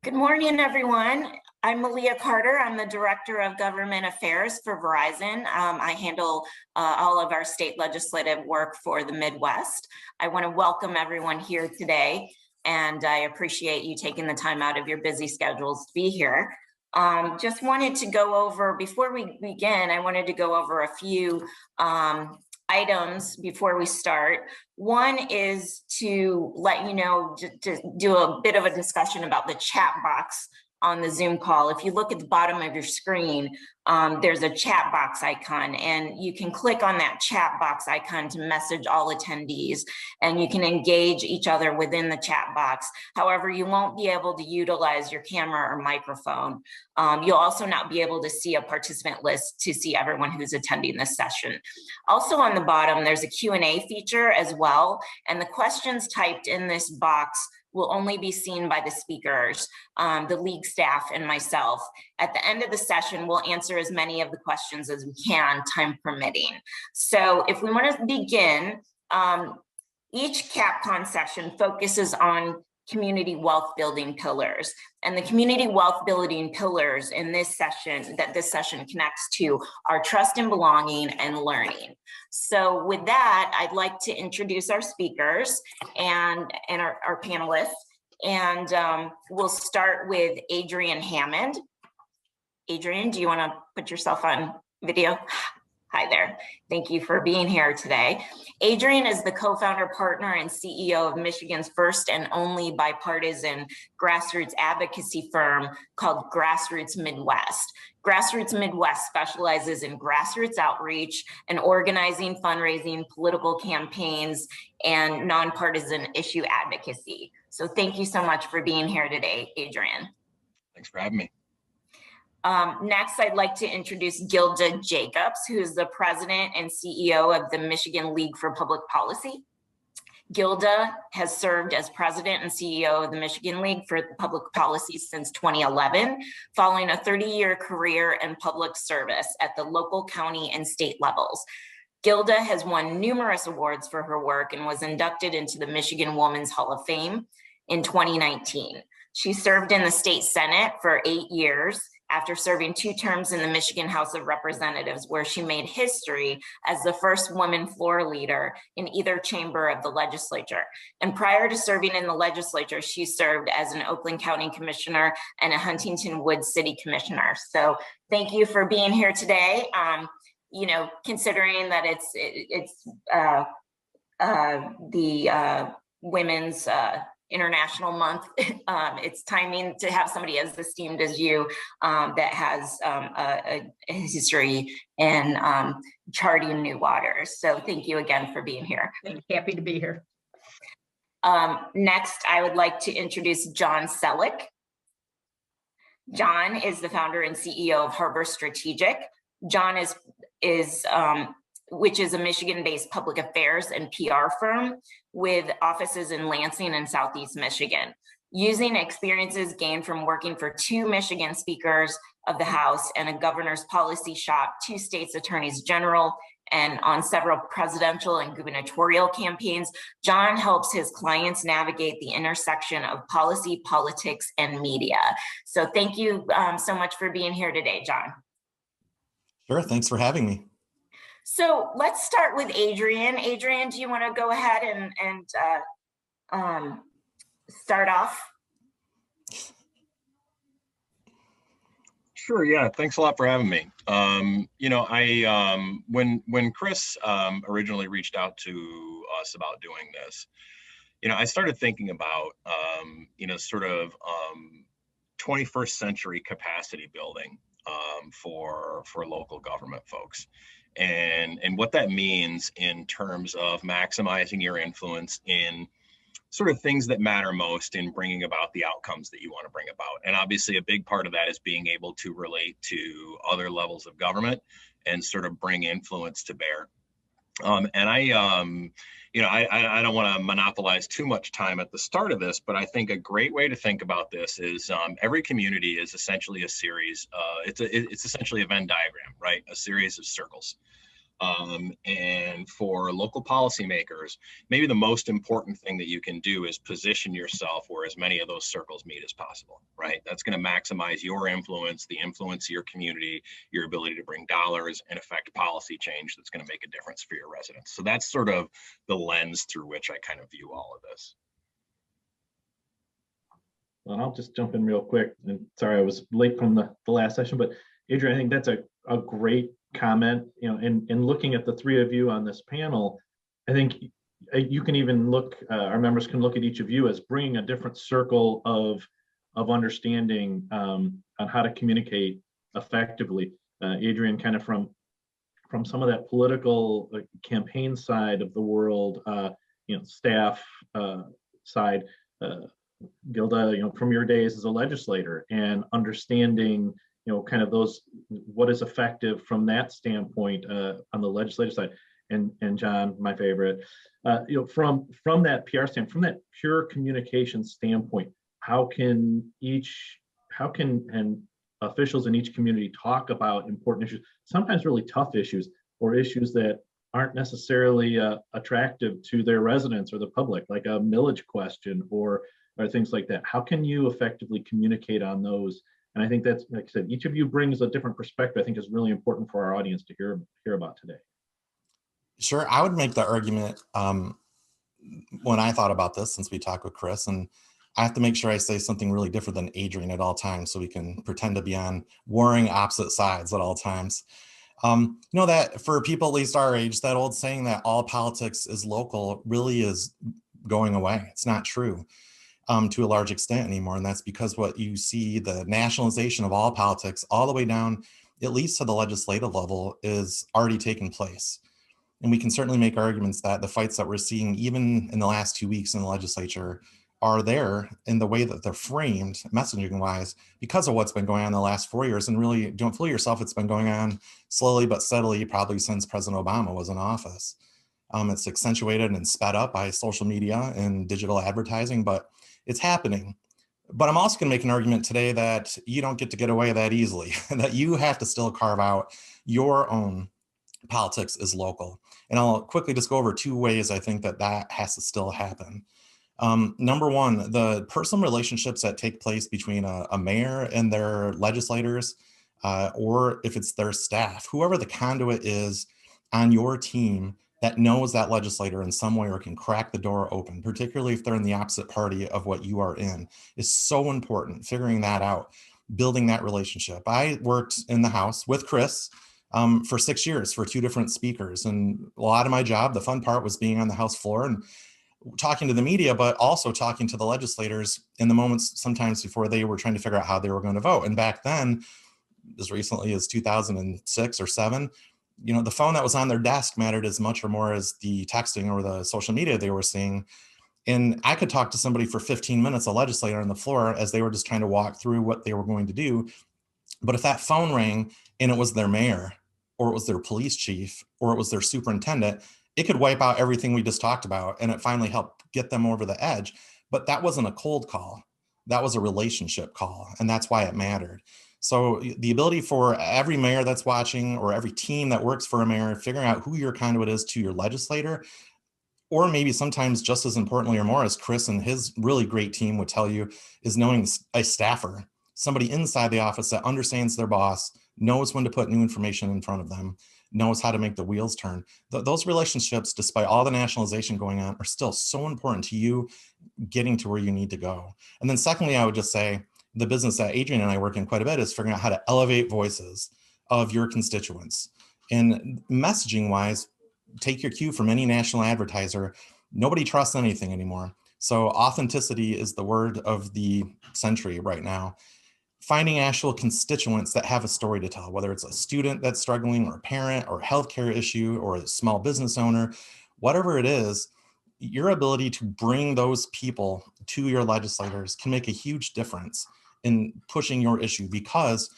Good morning, everyone. I'm Malia Carter. I'm the Director of Government Affairs for Verizon. I handle all of our state legislative work for the Midwest. I want to welcome everyone here today, and I appreciate you taking the time out of your busy schedules to be here. Just wanted to go over, before we begin, I wanted to go over a few items before we start. One is to let you know, to do a bit of a discussion about the chat box on the Zoom call. If you look at the bottom of your screen, there's a chat box icon, and you can click on that chat box icon to message all attendees, and you can engage each other within the chat box. However, you won't be able to utilize your camera or microphone. You'll also not be able to see a participant list to see everyone who's attending this session. Also on the bottom, there's a Q&A feature as well, and the questions typed in this box will only be seen by the speakers, the league staff, and myself. At the end of the session, we'll answer as many of the questions as we can, time permitting. So if we want to begin, each CapCon session focuses on community wealth building pillars. And the community wealth building pillars in this session, that this session connects to, are trust and belonging and learning. So with that, I'd like to introduce our speakers and our panelists. And we'll start with Adrienne Hammond. Adrienne, do you want to put yourself on video? Hi there. Thank you for being here today. Adrienne is the co-founder, partner, and CEO of Michigan's first and only bipartisan grassroots advocacy firm called Grassroots Midwest. Grassroots Midwest specializes in grassroots outreach and organizing, fundraising, political campaigns, and nonpartisan issue advocacy. So thank you so much for being here today, Adrienne. Thanks for having me. Next, I'd like to introduce Gilda Jacobs, who is the president and CEO of the Michigan League for Public Policy. Gilda has served as president and CEO of the Michigan League for Public Policy since 2011, following a 30-year career in public service at the local, county, and state levels. Gilda has won numerous awards for her work and was inducted into the Michigan Women's Hall of Fame in 2019. She served in the state Senate for 8 years, after serving 2 terms in the Michigan House of Representatives, where she made history as the first woman floor leader in either chamber of the legislature. And prior to serving in the legislature, she served as an Oakland County Commissioner and a Huntington Woods City Commissioner. So thank you for being here today. You know, considering that it's the Women's International Month, it's timing to have somebody as esteemed as you that has a history in charting new waters. So thank you again for being here. Happy to be here. Next, I would like to introduce John Sellek. John is the founder and CEO of Harbor Strategic. John which is a Michigan-based public affairs and PR firm with offices in Lansing and Southeast Michigan. Using experiences gained from working for 2 Michigan speakers of the House and a governor's policy shop, 2 states attorneys general, and on several presidential and gubernatorial campaigns, John helps his clients navigate the intersection of policy, politics, and media. So thank you so much for being here today, John. Sure, thanks for having me. So let's start with Adrienne. Adrienne, do you want to go ahead and start off? Sure, yeah, thanks a lot for having me. You know, when Chris originally reached out to us about doing this, you know, I started thinking about, you know, sort of 21st century capacity building for local government folks. And what that means in terms of maximizing your influence in sort of things that matter most in bringing about the outcomes that you want to bring about. And obviously a big part of that is being able to relate to other levels of government and sort of bring influence to bear. And I don't want to monopolize too much time at the start of this, but I think a great way to think about this is every community is essentially a series. It's essentially a Venn diagram, right? A series of circles. And for local policymakers, maybe the most important thing that you can do is position yourself where as many of those circles meet as possible, right? That's going to maximize your influence, the influence of your community, your ability to bring dollars and affect policy change that's going to make a difference for your residents. So that's sort of the lens through which I kind of view all of this. Well, I'll just jump in real quick. And sorry, I was late from the last session, but Adrian, I think that's a great comment. In looking at the three of you on this panel, I think you can even look, our members can look at each of you as bringing a different circle of understanding on how to communicate effectively. Adrian, kind of from some of that political campaign side of the world, staff side, Gilda, from your days as a legislator and understanding, kind of those, what is effective from that standpoint on the legislative side. And John, my favorite, from that PR standpoint, from that pure communication standpoint, how can officials in each community talk about important issues, sometimes really tough issues or issues that aren't necessarily attractive to their residents or the public, like a millage question or things like that. How can you effectively communicate on those? And I think that's, like I said, each of you brings a different perspective. I think is really important for our audience to hear about today. Sure, I would make the argument when I thought about this, since we talked with Chris, and I have to make sure I say something really different than Adrian at all times, so we can pretend to be on warring opposite sides at all times. That for people at least our age, that old saying that all politics is local really is going away. It's not true to a large extent anymore. And that's because what you see, the nationalization of all politics all the way down, at least to the legislative level, is already taking place. And we can certainly make arguments that the fights that we're seeing even in the last 2 weeks in the legislature are there in the way that they're framed messaging wise because of what's been going on in the last 4 years. And really, don't fool yourself, it's been going on slowly but steadily probably since President Obama was in office. It's accentuated and sped up by social media and digital advertising, but it's happening. But I'm also going to make an argument today that you don't get away that easily, that you have to still carve out your own politics is local. And I'll quickly just go over 2 ways I think that has to still happen. Number one, the personal relationships that take place between a mayor and their legislators, or if it's their staff, whoever the conduit is on your team that knows that legislator in some way or can crack the door open, particularly if they're in the opposite party of what you are in, is so important. Figuring that out, building that relationship. I worked in the House with Chris for 6 years for 2 different speakers. And a lot of my job, the fun part, was being on the House floor and talking to the media, but also talking to the legislators in the moments sometimes before they were trying to figure out how they were going to vote. And back then, as recently as 2006 or 7, the phone that was on their desk mattered as much or more as the texting or the social media they were seeing. And I could talk to somebody for 15 minutes, a legislator on the floor, as they were just trying to walk through what they were going to do. But if that phone rang and it was their mayor, or it was their police chief, or it was their superintendent, it could wipe out everything we just talked about, and it finally helped get them over the edge. But that wasn't a cold call. That was a relationship call, and that's why it mattered. So the ability for every mayor that's watching, or every team that works for a mayor, figuring out who your conduit is to your legislator, or maybe sometimes just as importantly or more, as Chris and his really great team would tell you, is knowing a staffer, somebody inside the office that understands their boss, knows when to put new information in front of them, knows how to make the wheels turn. Those relationships, despite all the nationalization going on, are still so important to you getting to where you need to go. And then secondly, I would just say the business that Adrian and I work in quite a bit is figuring out how to elevate voices of your constituents. And messaging wise, take your cue from any national advertiser. Nobody trusts anything anymore. So authenticity is the word of the century right now. Finding actual constituents that have a story to tell, whether it's a student that's struggling, or a parent, or a healthcare issue, or a small business owner, whatever it is, your ability to bring those people to your legislators can make a huge difference in pushing your issue. Because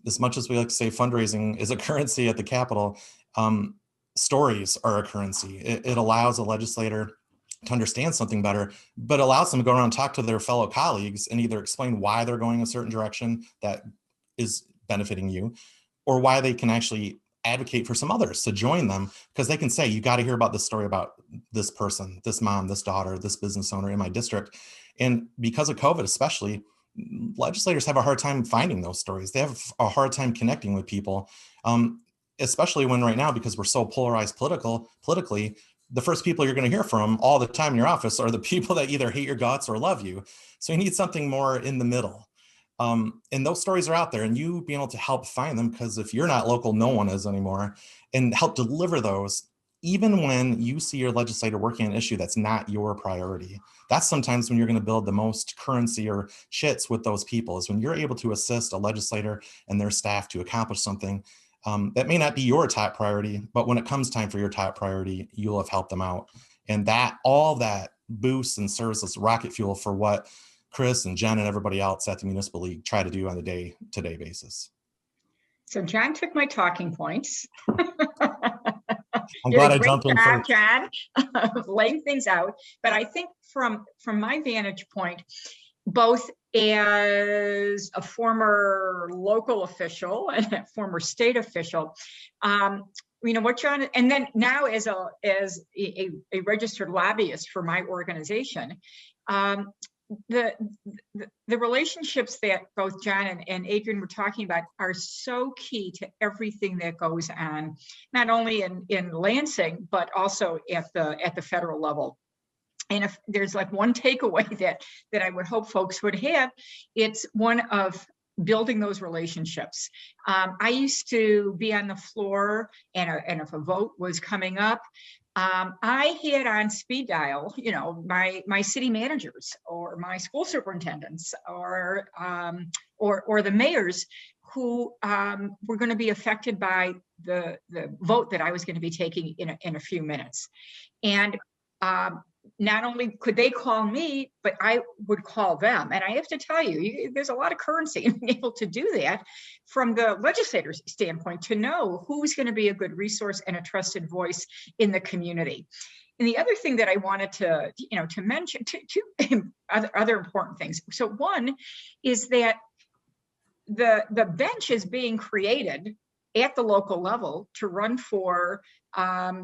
as much as we like to say fundraising is a currency at the Capitol, stories are a currency. It allows a legislator to understand something better, but allows them to go around and talk to their fellow colleagues and either explain why they're going a certain direction that is benefiting you, or why they can actually advocate for some others to join them, because they can say, you got to hear about this story about this person, this mom, this daughter, this business owner in my district. And because of COVID, especially, legislators have a hard time finding those stories. They have a hard time connecting with people, especially when right now, because we're so polarized politically, the first people you're going to hear from all the time in your office are the people that either hate your guts or love you. So you need something more in the middle. And those stories are out there, and you being able to help find them, because if you're not local, no one is anymore, and help deliver those, even when you see your legislator working on an issue that's not your priority. That's sometimes when you're going to build the most currency or chits with those people, is when you're able to assist a legislator and their staff to accomplish something that may not be your top priority, but when it comes time for your top priority, you'll have helped them out. And that, all that boosts and serves as rocket fuel for what Chris and Jen and everybody else at the Municipal League try to do on a day-to-day basis. So John took my talking points. I'm glad I jumped in first, first. John, laying things out. But I think from my vantage point, both as a former local official and a former state official, what John, and then now as a registered lobbyist for my organization, the relationships that both John and Adrian were talking about are so key to everything that goes on, not only in Lansing, but also at the federal level. And if there's like one takeaway that I would hope folks would have, it's one of building those relationships. I used to be on the floor, and if a vote was coming up, I had on speed dial, my city managers or my school superintendents or the mayors who were going to be affected by the vote that I was going to be taking in a few minutes. And not only could they call me, but I would call them. And I have to tell you, there's a lot of currency in being able to do that from the legislator's standpoint, to know who's going to be a good resource and a trusted voice in the community. And the other thing that I wanted to mention, two other important things. So one is that the bench is being created at the local level to run for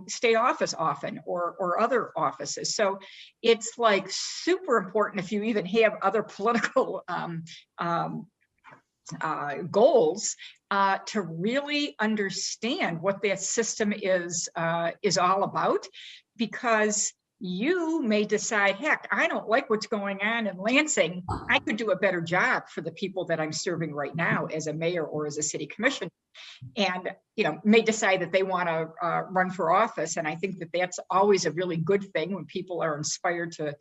state office often, or other offices. So it's like super important, if you even have other political goals, to really understand what that system is all about, because you may decide, heck, I don't like what's going on in Lansing. I could do a better job for the people that I'm serving right now as a mayor or as a city commissioner, and may decide that they want to run for office. And I think that that's always a really good thing, when people are inspired to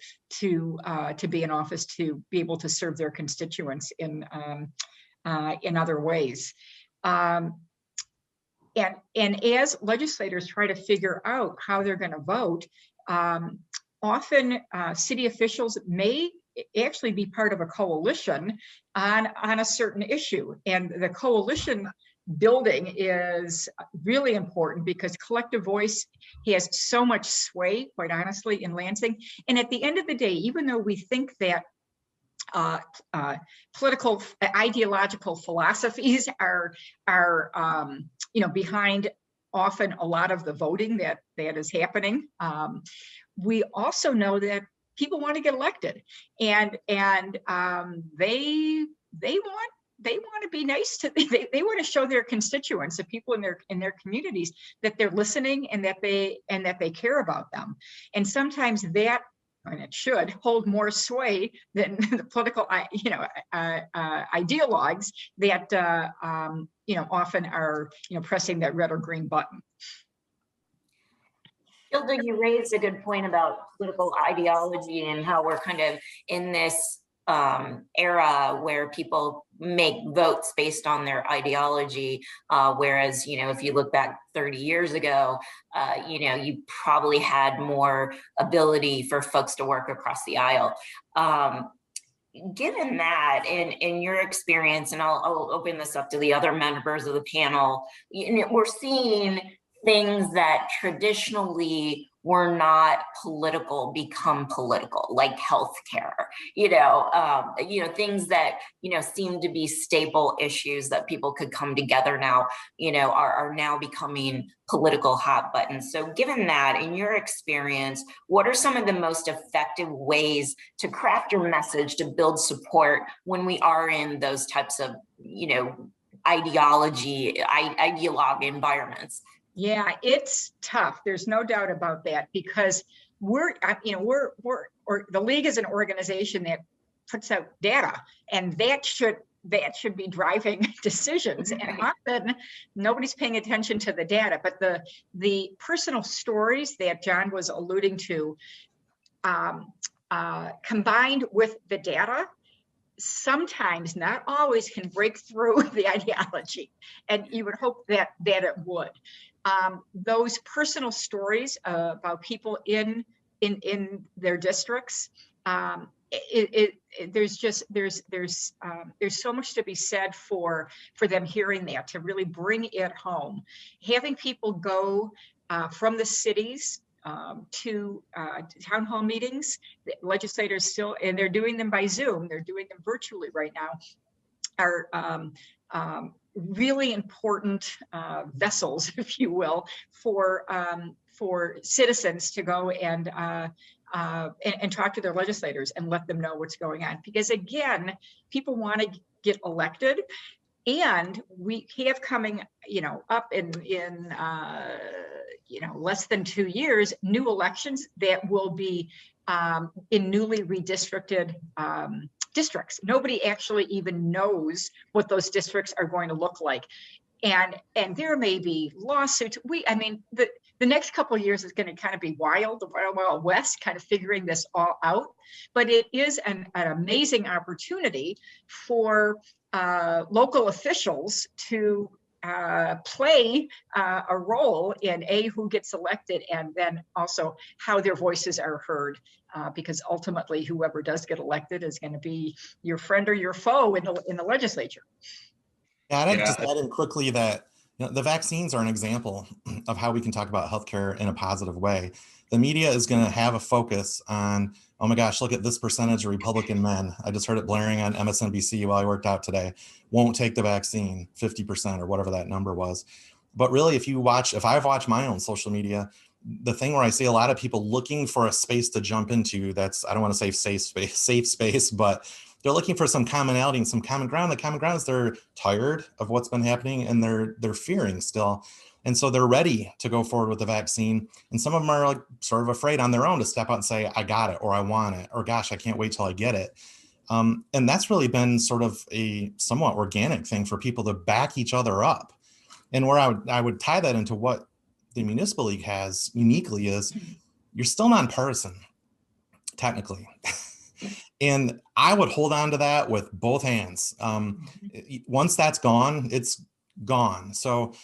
be in office, to be able to serve their constituents in other ways. And as legislators try to figure out how they're going to vote, often city officials may actually be part of a coalition on a certain issue. And the coalition building is really important, because collective voice has so much sway, quite honestly, in Lansing. And at the end of the day, even though we think that political ideological philosophies are behind often a lot of the voting that is happening, we also know that people want to get elected, and they want to be nice to, they want to show their constituents, the people in their communities, that they're listening and that they care about them. And sometimes that, and it should, hold more sway than the political ideologues that often are pressing that red or green button. Hilda, you raised a good point about political ideology and how we're kind of in this era where people make votes based on their ideology, whereas if you look back 30 years ago, you probably had more ability for folks to work across the aisle. Given that, in your experience, and I'll open this up to the other members of the panel, we're seeing things that traditionally were not political become political, like healthcare, things that, seem to be stable issues that people could come together now, are now becoming political hot buttons. So given that, in your experience, what are some of the most effective ways to craft your message to build support when we are in those types of, ideologue environments? Yeah, it's tough. There's no doubt about that, because the league is an organization that puts out data, and that should be driving decisions. And often nobody's paying attention to the data, but the personal stories that John was alluding to, combined with the data, sometimes, not always, can break through the ideology, and you would hope that it would. Those personal stories about people in their districts, there's so much to be said for them hearing that, to really bring it home. Having people go from the cities to town hall meetings, the legislators still, and they're doing them by Zoom, they're doing them virtually right now, are really important vessels, if you will, for citizens to go and talk to their legislators and let them know what's going on. Because again, people want to get elected, and we have coming, up in less than 2 years, new elections that will be in newly redistricted districts. Nobody actually even knows what those districts are going to look like. And there may be lawsuits. The next couple of years is going to kind of be wild, the wild west, kind of figuring this all out. But it is an amazing opportunity for local officials to play a role in who gets elected, and then also how their voices are heard, because ultimately whoever does get elected is going to be your friend or your foe in the legislature. Yeah, I'd just add in quickly that the vaccines are an example of how we can talk about healthcare in a positive way. The media is going to have a focus on, oh my gosh, look at this percentage of Republican men. I just heard it blaring on MSNBC while I worked out today. Won't take the vaccine, 50% or whatever that number was. But really, if I've watched my own social media, the thing where I see a lot of people looking for a space to jump into, that's, I don't want to say safe space, but they're looking for some commonality and some common ground. The common ground is they're tired of what's been happening, and they're fearing still. And so they're ready to go forward with the vaccine. And some of them are like sort of afraid on their own to step out and say, I got it, or I want it, or gosh, I can't wait till I get it. And that's really been sort of a somewhat organic thing for people to back each other up. And where I would tie that into what the municipal league has uniquely is you're still nonpartisan, technically. And I would hold on to that with both hands. Once that's gone, it's gone. So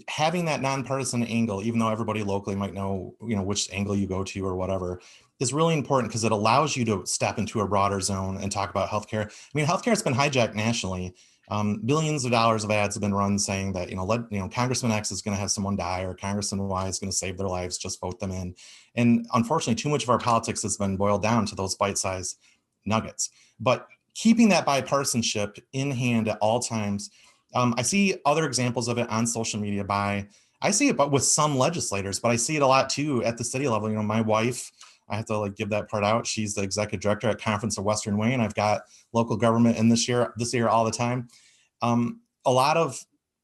having that nonpartisan angle, even though everybody locally might know, which angle you go to or whatever, is really important because it allows you to step into a broader zone and talk about healthcare. I mean, healthcare has been hijacked nationally. Billions of dollars of ads have been run saying that, Congressman X is going to have someone die, or Congressman Y is going to save their lives, just vote them in. And unfortunately, too much of our politics has been boiled down to those bite-sized nuggets. But keeping that bipartisanship in hand at all times, I see other examples of it on social media I see it but with some legislators, but I see it a lot too at the city level. My wife, I have to give that part out. She's the executive director at Conference of Western Wayne. I've got local government in this year all the time. A lot of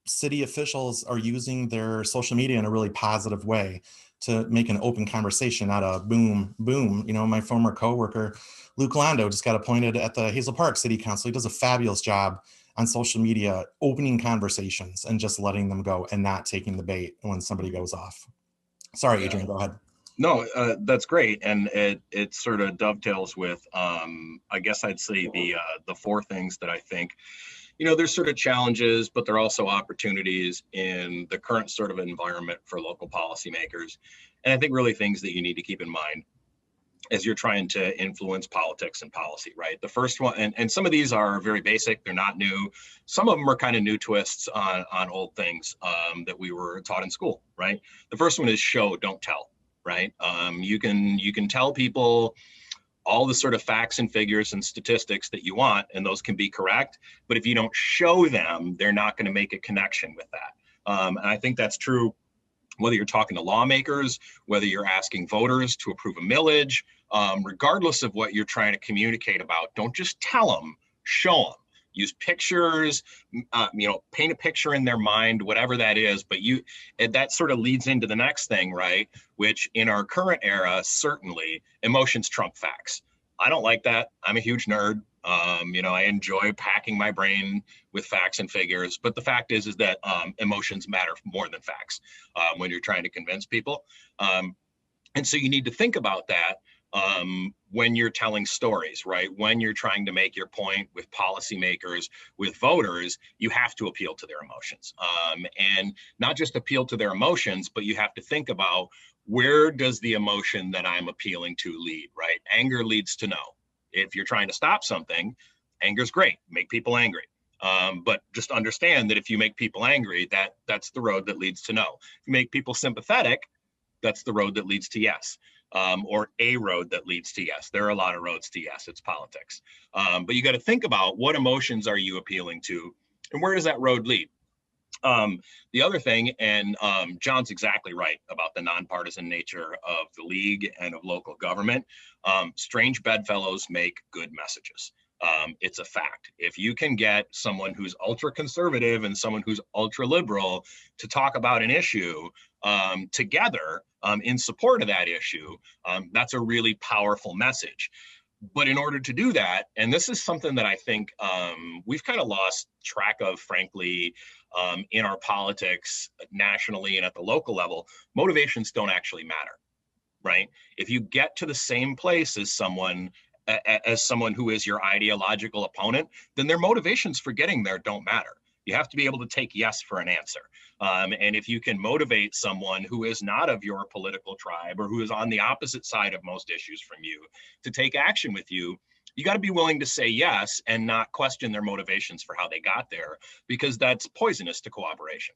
city officials are using their social media in a really positive way to make an open conversation, not a boom. My former coworker, Luke Londo, just got appointed at the Hazel Park City Council. He does a fabulous job on social media, opening conversations and just letting them go and not taking the bait when somebody goes off. Sorry, Adrian, go ahead. No, that's great. And it sort of dovetails with, I guess I'd say the four things that I think, there's sort of challenges, but there are also opportunities in the current sort of environment for local policymakers. And I think really things that you need to keep in mind as you're trying to influence politics and policy, right? The first one, and some of these are very basic, they're not new. Some of them are kind of new twists on old things that we were taught in school, right? The first one is show, don't tell. right? You can tell people all the sort of facts and figures and statistics that you want, and those can be correct. But if you don't show them, they're not going to make a connection with that. And I think that's true whether you're talking to lawmakers, whether you're asking voters to approve a millage, regardless of what you're trying to communicate about, don't just tell them, show them. Use pictures, paint a picture in their mind, whatever that is. But that sort of leads into the next thing, right? Which in our current era, certainly emotions trump facts. I don't like that. I'm a huge nerd. I enjoy packing my brain with facts and figures, but the fact is that emotions matter more than facts when you're trying to convince people. And so you need to think about that when you're telling stories, right? When you're trying to make your point with policymakers, with voters, you have to appeal to their emotions. And not just appeal to their emotions, but you have to think about, where does the emotion that I'm appealing to lead, right? Anger leads to no. If you're trying to stop something, anger's great, make people angry. But just understand that if you make people angry, that's the road that leads to no. If you make people sympathetic, that's the road that leads to yes. Or a road that leads to yes. There are a lot of roads to yes, it's politics. But you got to think about, what emotions are you appealing to, and where does that road lead? The other thing, and John's exactly right about the nonpartisan nature of the league and of local government. Strange bedfellows make good messages. It's a fact. If you can get someone who's ultra conservative and someone who's ultra liberal to talk about an issue together in support of that issue, that's a really powerful message. But in order to do that, and this is something that I think we've kind of lost track of, frankly, in our politics nationally and at the local level, motivations don't actually matter, right? If you get to the same place as someone who is your ideological opponent, then their motivations for getting there don't matter. You have to be able to take yes for an answer. And if you can motivate someone who is not of your political tribe, or who is on the opposite side of most issues from you, to take action with you, you got to be willing to say yes and not question their motivations for how they got there, because that's poisonous to cooperation.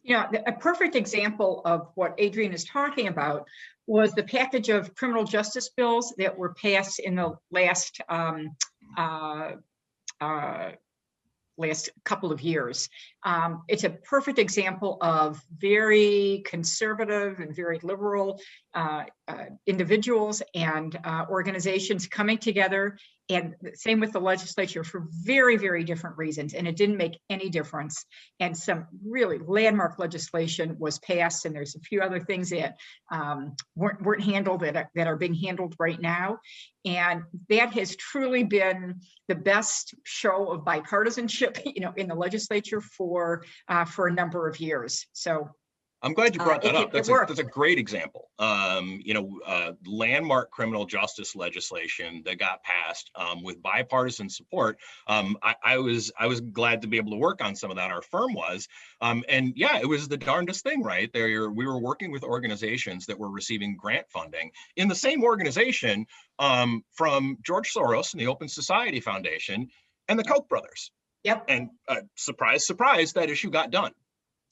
Yeah, a perfect example of what Adrian is talking about was the package of criminal justice bills that were passed in the last last couple of years. It's a perfect example of very conservative and very liberal individuals and organizations coming together, and same with the legislature, for very, very different reasons. And it didn't make any difference. And some really landmark legislation was passed, and there's a few other things that weren't handled that are being handled right now. And that has truly been the best show of bipartisanship, in the legislature for a number of years. So I'm glad you brought that up. That's a great example. Landmark criminal justice legislation that got passed with bipartisan support. I was glad to be able to work on some of that. Our firm was, and yeah, it was the darndest thing, right? We were working with organizations that were receiving grant funding in the same organization from George Soros and the Open Society Foundation and the Koch brothers. Yep. And surprise, surprise, that issue got done.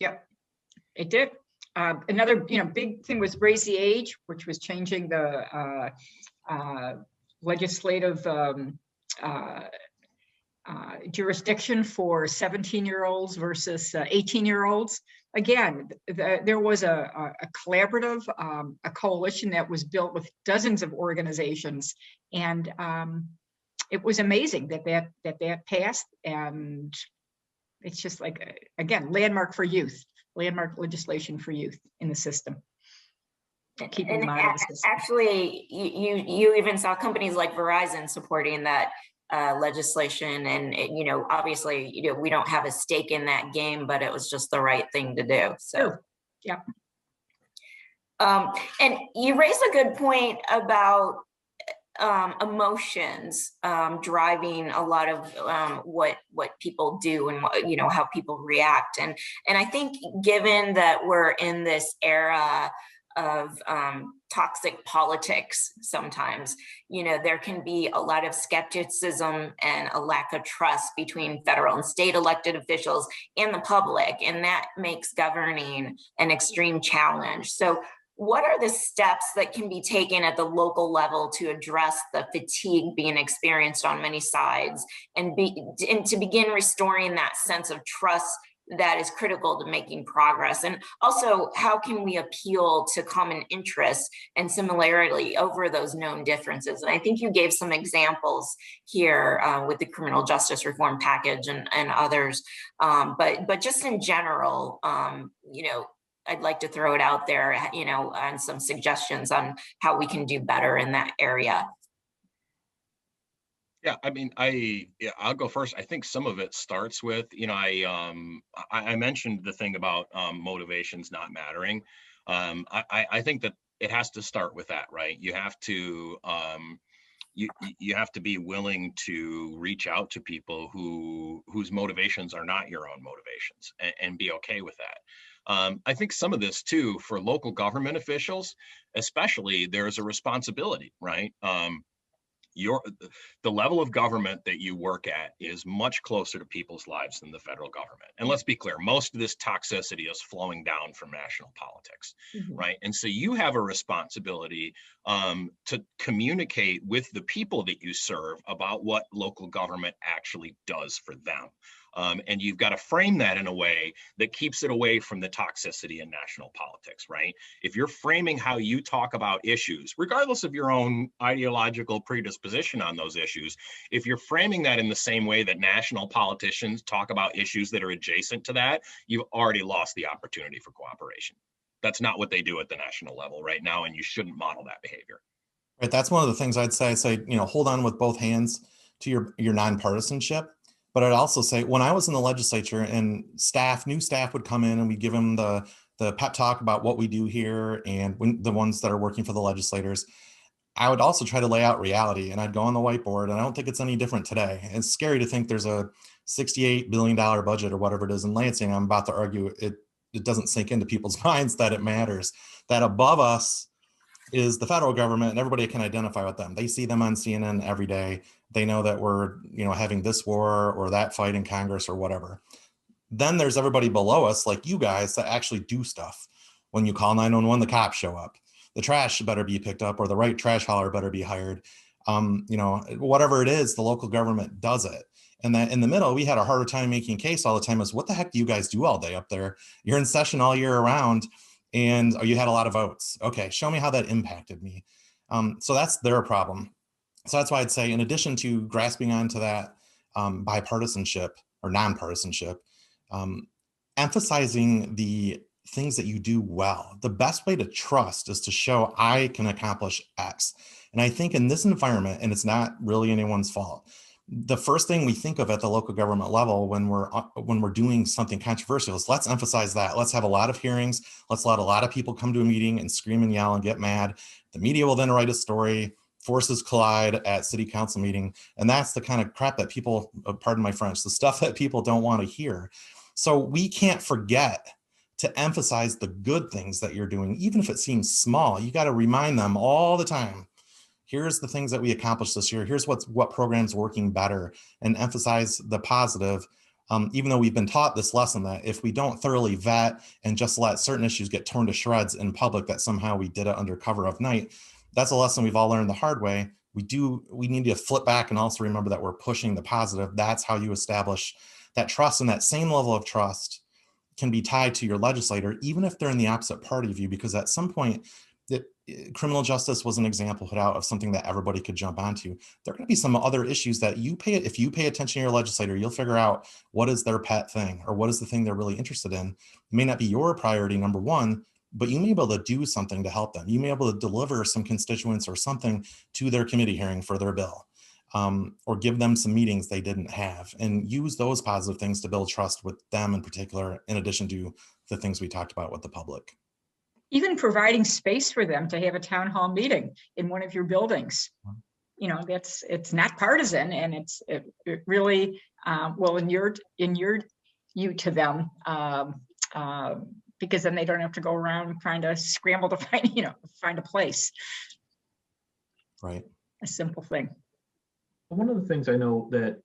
Yep. It did. Another, big thing was raise the age, which was changing the legislative jurisdiction for 17-year-olds versus 18-year-olds. Again, there was a collaborative, a coalition that was built with dozens of organizations, and it was amazing that passed. And it's just like, again, landmark for youth. Landmark legislation for youth in the system. Keeping in mind the system. Actually, you even saw companies like Verizon supporting that legislation, and obviously, we don't have a stake in that game, but it was just the right thing to do. So, yeah. And you raised a good point about emotions driving a lot of what people do and how people react, and I think, given that we're in this era of toxic politics, sometimes there can be a lot of skepticism and a lack of trust between federal and state elected officials and the public, and that makes governing an extreme challenge. So what are the steps that can be taken at the local level to address the fatigue being experienced on many sides and to begin restoring that sense of trust that is critical to making progress? And also, how can we appeal to common interests and similarity over those known differences? And I think you gave some examples here with the criminal justice reform package and others, but just in general, I'd like to throw it out there, and some suggestions on how we can do better in that area. Yeah, I mean, I'll go first. I think some of it starts with, I mentioned the thing about motivations not mattering. I think that it has to start with that, right? You have to you have to be willing to reach out to people whose motivations are not your own motivations, and be okay with that. I think some of this too, for local government officials, especially, there's a responsibility, right? The level of government that you work at is much closer to people's lives than the federal government. And let's be clear, most of this toxicity is flowing down from national politics, right? And so you have a responsibility to communicate with the people that you serve about what local government actually does for them. And you've got to frame that in a way that keeps it away from the toxicity in national politics, right? If you're framing how you talk about issues, regardless of your own ideological predisposition on those issues, if you're framing that in the same way that national politicians talk about issues that are adjacent to that, you've already lost the opportunity for cooperation. That's not what they do at the national level right now, and you shouldn't model that behavior. Right. That's one of the things I'd say, hold on with both hands to your nonpartisanship. But I'd also say, when I was in the legislature and new staff would come in and we give them the pep talk about what we do here, and when the ones that are working for the legislators, I would also try to lay out reality, and I'd go on the whiteboard, and I don't think it's any different today. It's scary to think there's a $68 billion budget or whatever it is in Lansing. I'm about to argue it doesn't sink into people's minds that it matters, that above us is the federal government, and everybody can identify with them. They see them on CNN every day. They know that we're, having this war or that fight in Congress or whatever. Then there's everybody below us, like you guys, that actually do stuff. When you call 911, the cops show up. The trash better be picked up, or the right trash hauler better be hired. Whatever it is, the local government does it. And that in the middle, we had a harder time making case all the time is, what the heck do you guys do all day up there? You're in session all year around, and you had a lot of votes. Okay, show me how that impacted me. So that's their problem. So that's why I'd say, in addition to grasping onto that bipartisanship or nonpartisanship, emphasizing the things that you do well. The best way to trust is to show I can accomplish X. And I think in this environment, and it's not really anyone's fault, the first thing we think of at the local government level when we're doing something controversial is, let's emphasize that. Let's have a lot of hearings. Let's let a lot of people come to a meeting and scream and yell and get mad. The media will then write a story. Forces collide at city council meeting. And that's the kind of crap that people, pardon my French, the stuff that people don't want to hear. So we can't forget to emphasize the good things that you're doing, even if it seems small. You got to remind them all the time, here's the things that we accomplished this year. Here's what program's working better, and emphasize the positive. Even though we've been taught this lesson that if we don't thoroughly vet and just let certain issues get torn to shreds in public, that somehow we did it under cover of night. That's a lesson we've all learned the hard way. We need to flip back and also remember that we're pushing the positive. That's how you establish that trust, and that same level of trust can be tied to your legislator, even if they're in the opposite party of you, because at some point, criminal justice was an example put out of something that everybody could jump onto. There are going to be some other issues that if you pay attention to your legislator, you'll figure out what is their pet thing, or what is the thing they're really interested in. It may not be your priority number one, but you may be able to do something to help them. You may be able to deliver some constituents or something to their committee hearing for their bill, or give them some meetings they didn't have, and use those positive things to build trust with them in particular, in addition to the things we talked about with the public. Even providing space for them to have a town hall meeting in one of your buildings. It's not partisan, and it really will inure you to them, because then they don't have to go around trying to scramble to find a place. Right. A simple thing. One of the things I know that,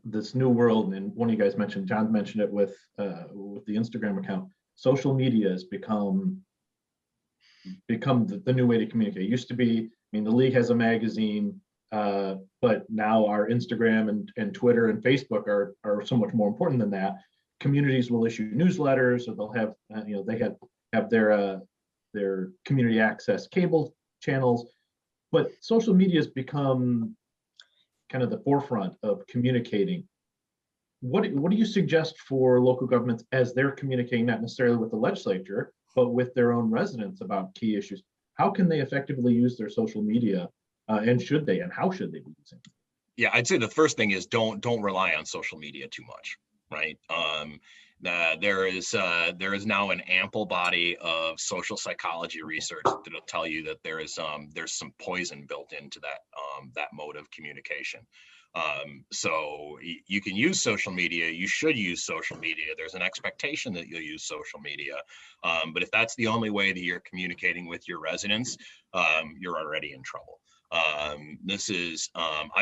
this new world, and one of you guys mentioned, John mentioned it with the Instagram account, social media has become become the new way to communicate. It used to be, I mean, the league has a magazine, but now our Instagram and Twitter and Facebook are so much more important than that. Communities will issue newsletters, or they'll have, they have their community access cable channels, but social media has become kind of the forefront of communicating. What do you suggest for local governments as they're communicating, not necessarily with the legislature, but with their own residents about key issues? How can they effectively use their social media, and should they, and how should they be using it? Yeah, I'd say the first thing is don't rely on social media too much, right? There is now an ample body of social psychology research that'll tell you that there's some poison built into that mode of communication. So you can use social media. You should use social media. There's an expectation that you'll use social media. But if that's the only way that you're communicating with your residents, you're already in trouble. I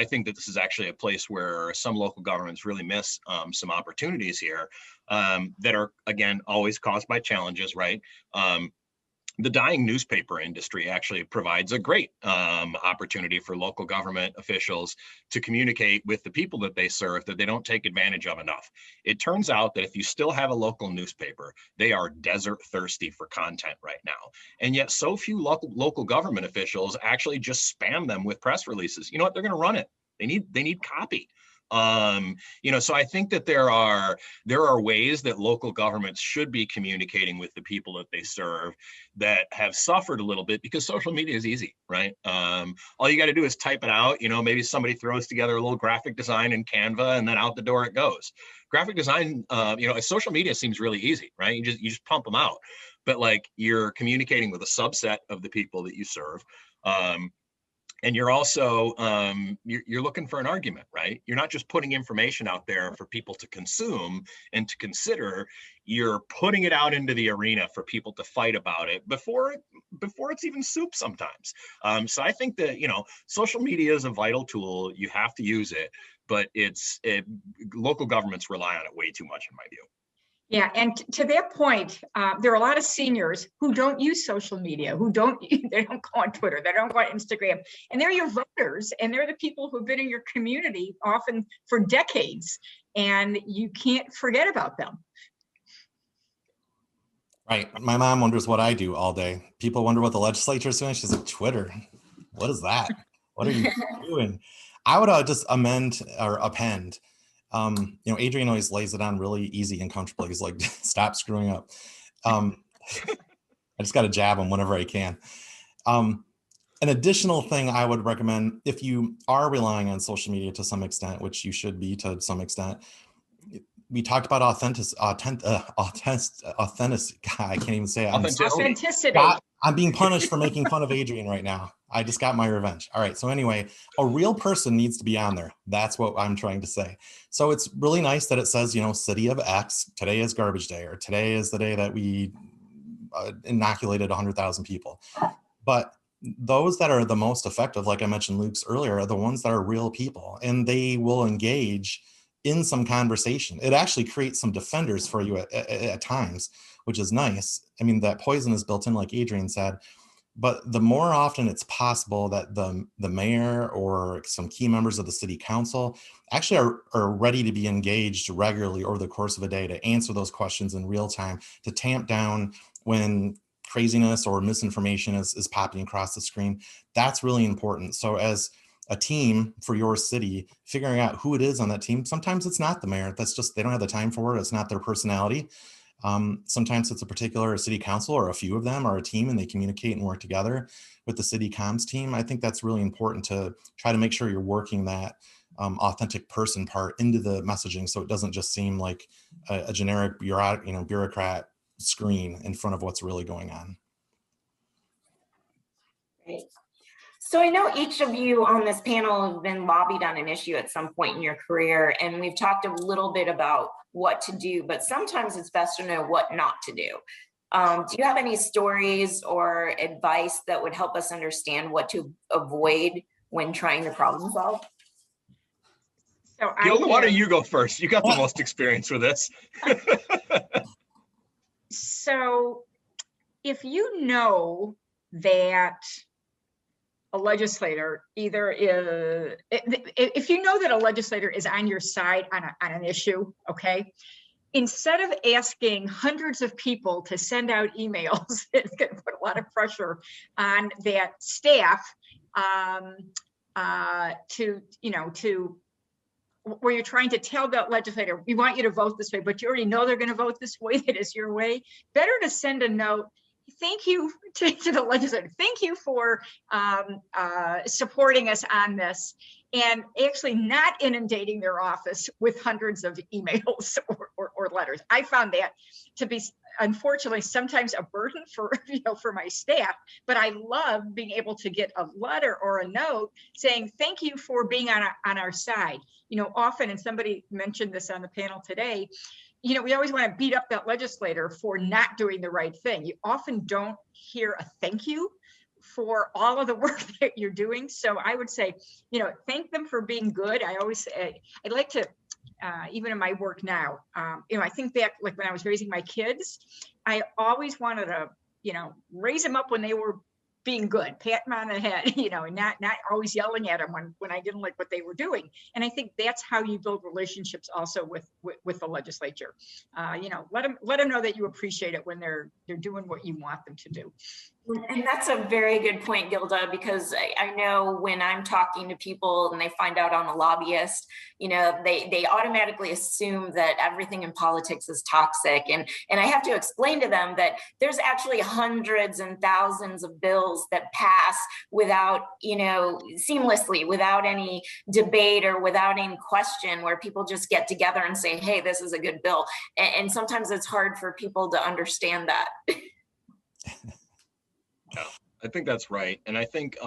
think that this is actually a place where some local governments really miss some opportunities here that are, again, always caused by challenges, right? The dying newspaper industry actually provides a great opportunity for local government officials to communicate with the people that they serve that they don't take advantage of enough. It turns out that if you still have a local newspaper, they are desert thirsty for content right now. And yet so few local government officials actually just spam them with press releases. You know what? They're going to run it. They need copy. So I think that there are ways that local governments should be communicating with the people that they serve that have suffered a little bit because social media is easy, right? All you got to do is type it out. Maybe somebody throws together a little graphic design in Canva, and then out the door it goes. Graphic design, social media seems really easy, right? You just pump them out, but like you're communicating with a subset of the people that you serve. And you're also, you're looking for an argument, right? You're not just putting information out there for people to consume and to consider, you're putting it out into the arena for people to fight about it before it's even soup sometimes. So I think that, social media is a vital tool. You have to use it, but local governments rely on it way too much in my view. Yeah, and to that point, there are a lot of seniors who don't use social media, they don't go on Twitter, they don't go on Instagram, and they're your voters, and they're the people who've been in your community often for decades, and you can't forget about them. Right. My mom wonders what I do all day. People wonder what the legislature is doing. She's like, Twitter, what is that? What are you doing? I would just amend or append. Adrian always lays it on really easy and comfortable. He's like, stop screwing up. I just got to jab him whenever I can. An additional thing I would recommend, if you are relying on social media to some extent, which you should be to some extent, we talked about authenticity. I can't even say it. Authenticity. I'm being punished for making fun of Adrian right now. I just got my revenge. All right. So anyway, a real person needs to be on there. That's what I'm trying to say. So it's really nice that it says, city of X, today is garbage day, or today is the day that we inoculated 100,000 people. But those that are the most effective, like I mentioned Luke's earlier, are the ones that are real people, and they will engage in some conversation. It actually creates some defenders for you at times, which is nice. I mean, that poison is built in, like Adrian said, but the more often it's possible that the mayor or some key members of the city council actually are ready to be engaged regularly over the course of a day to answer those questions in real time, to tamp down when craziness or misinformation is popping across the screen. That's really important. So as a team for your city, figuring out who it is on that team, sometimes it's not the mayor. That's just, they don't have the time for it. It's not their personality. Sometimes it's a particular city council, or a few of them are a team, and they communicate and work together with the city comms team. I think that's really important to try to make sure you're working that authentic person part into the messaging, so it doesn't just seem like a generic bureaucrat screen in front of what's really going on. Great. So I know each of you on this panel have been lobbied on an issue at some point in your career, and we've talked a little bit about what to do, but sometimes it's best to know what not to do. Do you have any stories or advice that would help us understand what to avoid when trying to problem solve? So Gilda, why don't you go first? You got the most experience with this. So if you know that a legislator either is, if you know that a legislator is on your side on an issue, okay, instead of asking hundreds of people to send out emails, it's going to put a lot of pressure on that staff to where you're trying to tell that legislator, we want you to vote this way, but you already know they're going to vote this way, that is your way. Better to send a note. Thank you to the legislator. Thank you for supporting us on this, and actually not inundating their office with hundreds of emails or letters. I found that to be, unfortunately, sometimes a burden for for my staff, but I love being able to get a letter or a note saying thank you for being on our side. Often, and somebody mentioned this on the panel today, we always want to beat up that legislator for not doing the right thing. You often don't hear a thank you for all of the work that you're doing. So I would say, thank them for being good. I always say, I'd like to, even in my work now, I think back, like when I was raising my kids, I always wanted to, raise them up when they were being good, pat them on the head, and not always yelling at them when I didn't like what they were doing. And I think that's how you build relationships also with the legislature. Let them know that you appreciate it when they're doing what you want them to do. And that's a very good point, Gilda, because I know when I'm talking to people and they find out I'm a lobbyist, they automatically assume that everything in politics is toxic. And I have to explain to them that there's actually hundreds and thousands of bills that pass without, seamlessly, without any debate or without any question, where people just get together and say, hey, this is a good bill. And sometimes it's hard for people to understand that. Yeah, I think that's right. And I think,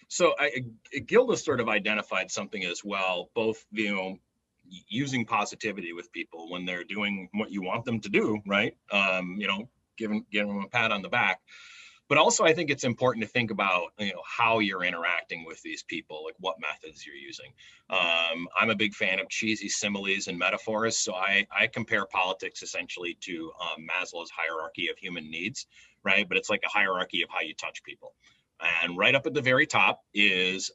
so Gilda sort of identified something as well, both, using positivity with people when they're doing what you want them to do, right? Giving them a pat on the back. But also, I think it's important to think about, how you're interacting with these people, like what methods you're using. I'm a big fan of cheesy similes and metaphors. So I compare politics essentially to Maslow's hierarchy of human needs, right? But it's like a hierarchy of how you touch people. And right up at the very top is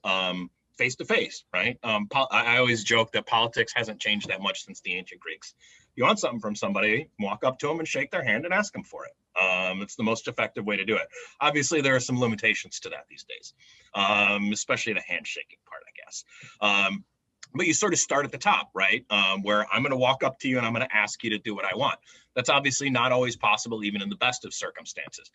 face-to-face, right? I always joke that politics hasn't changed that much since the ancient Greeks. You want something from somebody, walk up to them and shake their hand and ask them for it. It's the most effective way to do it. Obviously, there are some limitations to that these days, especially the handshaking part, I guess. But you sort of start at the top, right? Where I'm going to walk up to you and I'm going to ask you to do what I want. That's obviously not always possible, even in the best of circumstances.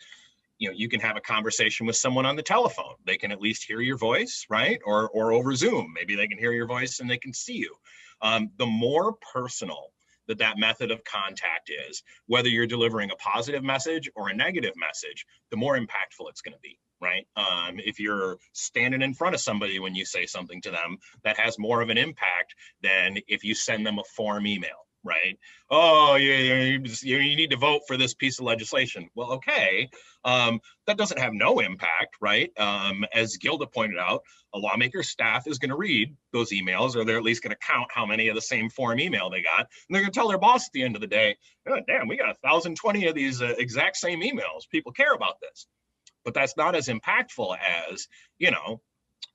You can have a conversation with someone on the telephone. They can at least hear your voice, right? Or over Zoom, maybe they can hear your voice and they can see you. The more personal that method of contact is, whether you're delivering a positive message or a negative message, the more impactful it's going to be, right? If you're standing in front of somebody when you say something to them, that has more of an impact than if you send them a form email, right? Oh, you need to vote for this piece of legislation. Well, okay, that doesn't have no impact, right? As Gilda pointed out, a lawmaker's staff is going to read those emails, or they're at least going to count how many of the same form email they got. And they're going to tell their boss at the end of the day, oh, damn, we got 1,020 of these exact same emails. People care about this. But that's not as impactful as,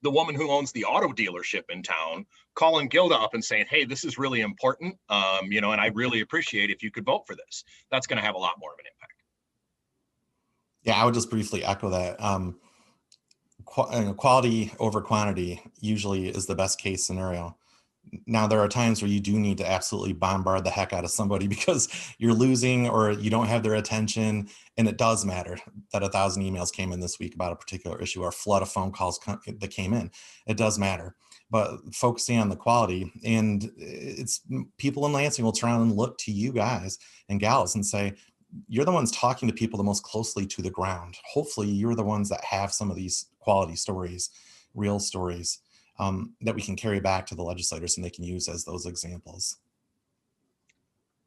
the woman who owns the auto dealership in town calling Gilda up and saying, hey, this is really important, and I really appreciate if you could vote for this. That's going to have a lot more of an impact. Yeah, I would just briefly echo that. Quality over quantity usually is the best case scenario. Now, there are times where you do need to absolutely bombard the heck out of somebody because you're losing or you don't have their attention. And it does matter that 1,000 emails came in this week about a particular issue or a flood of phone calls that came in. It does matter. But focusing on the quality, and it's people in Lansing will try and look to you guys and gals and say, you're the ones talking to people the most closely to the ground. Hopefully you're the ones that have some of these quality stories, real stories, that we can carry back to the legislators and they can use as those examples.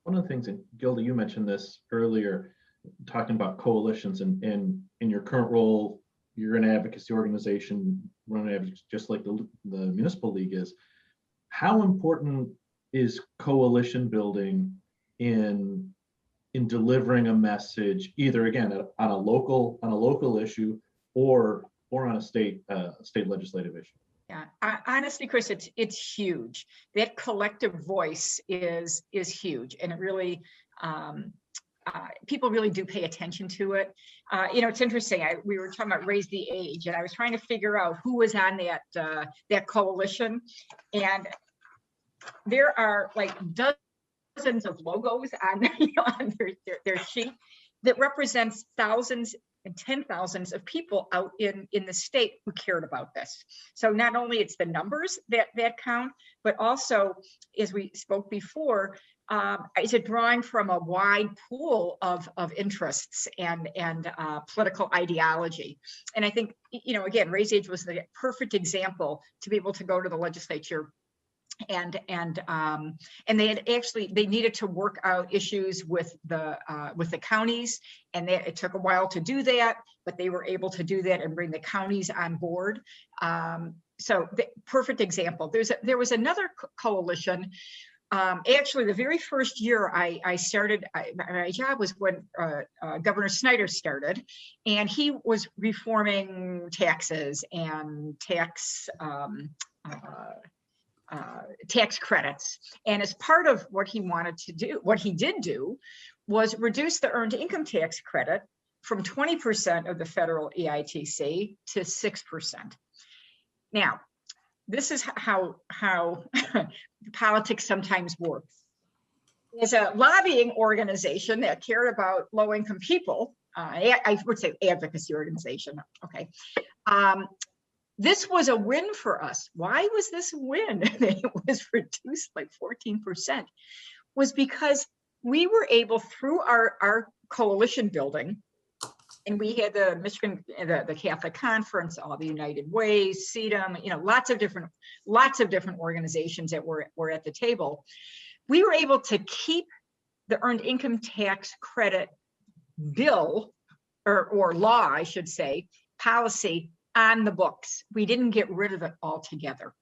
One of the things that, Gilda, you mentioned this earlier, talking about coalitions, and in your current role, you're an advocacy organization running just like the municipal league is. How important is coalition building in in delivering a message, either again on a local issue or on a state legislative issue. Yeah, honestly, Chris, it's huge. That collective voice is huge, and it really people really do pay attention to it. It's interesting. We were talking about raise the age, and I was trying to figure out who was on that coalition, and there are like dozens of logos on, on their sheet that represents thousands and 10,000s of people out in the state who cared about this. So not only it's the numbers that count, but also, as we spoke before, it's a drawing from a wide pool of interests and political ideology. And I think, again, Raise Age was the perfect example to be able to go to the legislature and they needed to work out issues with the counties, and it took a while to do that, but they were able to do that and bring the counties on board. So the perfect example. There was another coalition. Actually, the very first year I started, my job was when Governor Snyder started, and he was reforming taxes and tax credits. And as part of what he wanted to do, what he did do was reduce the earned income tax credit from 20% of the federal EITC to 6%. Now, this is how politics sometimes works. As a lobbying organization that cared about low-income people, I would say advocacy organization, okay. This was a win for us. Why was this a win? It was reduced like 14%, was because we were able, through our coalition building, and we had the Michigan, the Catholic Conference, all the United Ways, CEDAM, lots of different organizations that were at the table. We were able to keep the earned income tax credit bill, or law, I should say, policy on the books. We didn't get rid of it altogether.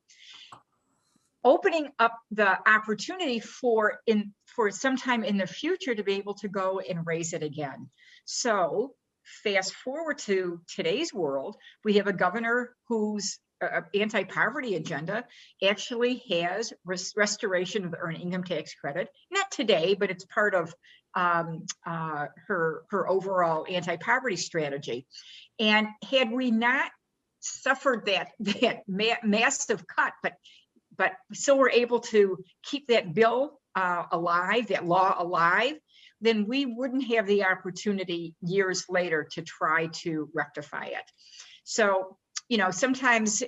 Opening up the opportunity for sometime in the future to be able to go and raise it again. So fast forward to today's world, we have a governor whose anti-poverty agenda actually has restoration of the earned income tax credit. Not today, but it's part of her overall anti-poverty strategy. And had we not suffered that massive cut, but still were able to keep that bill alive, that law alive, then we wouldn't have the opportunity years later to try to rectify it. So, sometimes,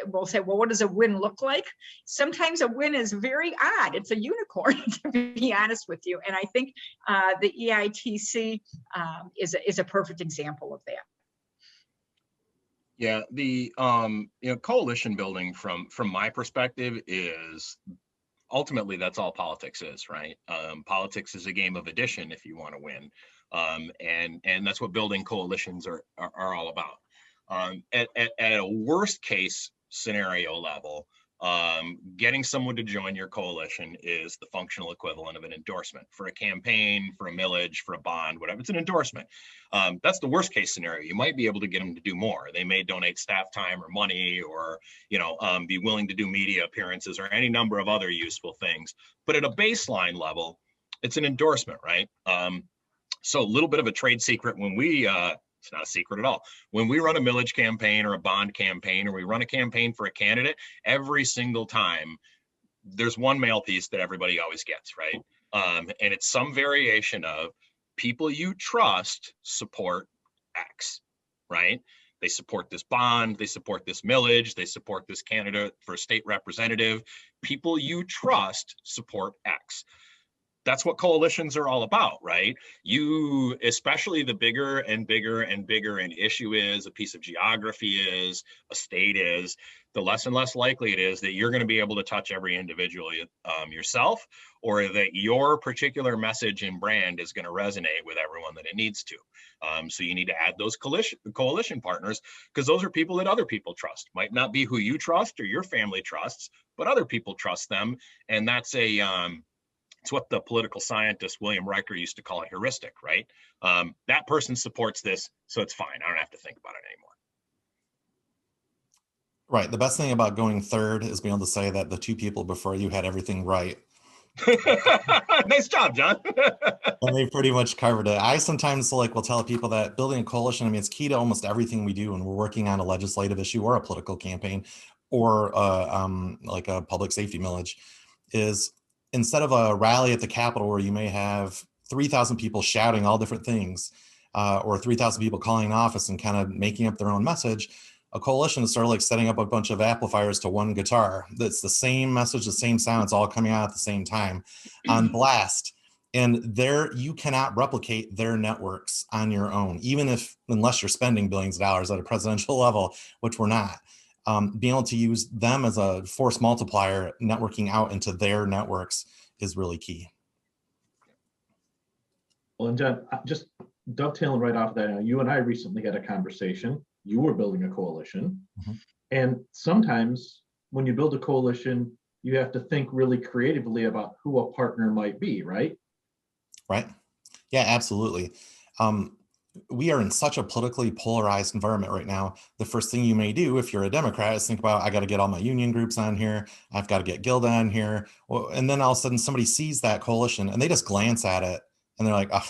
we'll say, well, what does a win look like? Sometimes a win is very odd. It's a unicorn, to be honest with you. And I think the EITC is a perfect example of that. Yeah, the coalition building from my perspective is ultimately that's all politics is, right? Politics is a game of addition if you want to win, and that's what building coalitions are all about. At a worst case scenario level, getting someone to join your coalition is the functional equivalent of an endorsement for a campaign, for a millage, for a bond, whatever. It's an endorsement. That's the worst case scenario. You might be able to get them to do more. They may donate staff time or money, or be willing to do media appearances or any number of other useful things. But at a baseline level, it's an endorsement, right? So a little bit of a trade secret when we it's not a secret at all. When we run a millage campaign or a bond campaign, or we run a campaign for a candidate, every single time there's one mail piece that everybody always gets, right? And it's some variation of people you trust support X, right? They support this bond, they support this millage, they support this candidate for a state representative. People you trust support X. That's what coalitions are all about, right? You, especially the bigger and bigger and bigger an issue is, a piece of geography is, a state is, the less and less likely it is that you're going to be able to touch every individual yourself, or that your particular message and brand is going to resonate with everyone that it needs to. So you need to add those coalition partners, because those are people that other people trust. Might not be who you trust or your family trusts, but other people trust them. And that's It's what the political scientist William Riker used to call a heuristic, right? That person supports this, so it's fine. I don't have to think about it anymore. Right. The best thing about going third is being able to say that the two people before you had everything right. Nice job, John. And they pretty much covered it. I sometimes will tell people that building a coalition, I mean, it's key to almost everything we do when we're working on a legislative issue or a political campaign or like a public safety millage, is instead of a rally at the Capitol where you may have 3,000 people shouting all different things or 3,000 people calling an office and kind of making up their own message, a coalition is sort of like setting up a bunch of amplifiers to one guitar. That's the same message, the same sound. It's all coming out at the same time on blast. And there, you cannot replicate their networks on your own, unless you're spending billions of dollars at a presidential level, which we're not. Being able to use them as a force multiplier, networking out into their networks is really key. Well, and John, just dovetailing right off that, you and I recently had a conversation. You were building a coalition. Mhm. And sometimes when you build a coalition, you have to think really creatively about who a partner might be, right? Right. Yeah, absolutely. We are in such a politically polarized environment right now. The first thing you may do if you're a Democrat is think about, I got to get all my union groups on here. I've got to get Gilda on here. Well, and then all of a sudden somebody sees that coalition and they just glance at it and they're like, oh,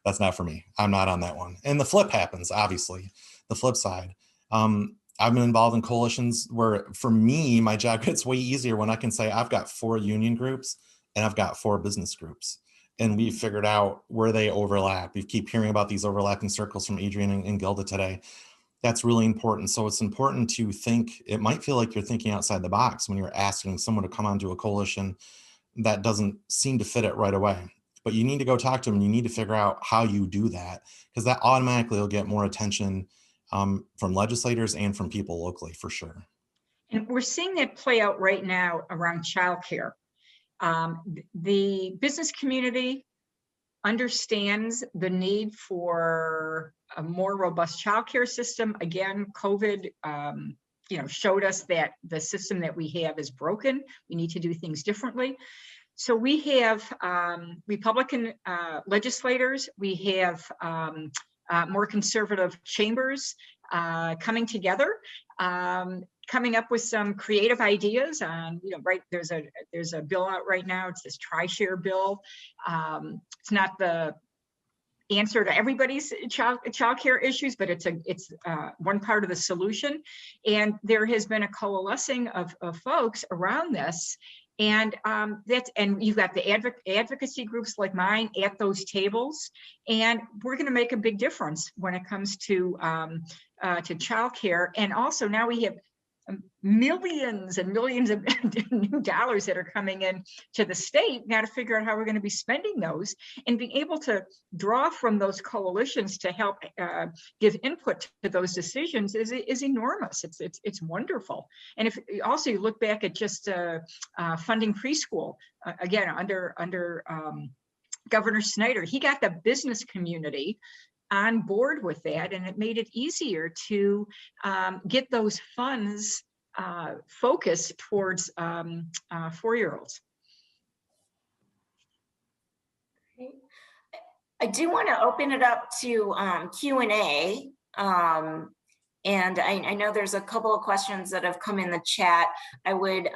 that's not for me. I'm not on that one. And the flip happens, obviously, the flip side. I've been involved in coalitions where for me, my job gets way easier when I can say I've got 4 union groups and I've got 4 business groups. And we've figured out where they overlap. We keep hearing about these overlapping circles from Adrian and Gilda today. That's really important. So it's important to think, it might feel like you're thinking outside the box when you're asking someone to come onto a coalition that doesn't seem to fit it right away. But you need to go talk to them and you need to figure out how you do that, because that automatically will get more attention from legislators and from people locally, for sure. And we're seeing that play out right now around childcare. The business community understands the need for a more robust childcare system. Again, COVID, showed us that the system that we have is broken. We need to do things differently. So we have Republican legislators. We have more conservative chambers coming together. Coming up with some creative ideas on, right, there's a bill out right now. It's this tri-share bill. It's not the answer to everybody's childcare issues, but it's one part of the solution. And there has been a coalescing of folks around this. And and you've got the advocacy groups like mine at those tables, and we're going to make a big difference when it comes to childcare. And also now we have millions and millions of new dollars that are coming in to the state. Now to figure out how we're going to be spending those, and being able to draw from those coalitions to help give input to those decisions is enormous. It's wonderful. And if also you look back at just funding preschool, again under Governor Snyder, he got the business community on board with that, and it made it easier to get those funds focused towards 4-year-olds. I do want to open it up to Q&A. And I know there's a couple of questions that have come in the chat. I would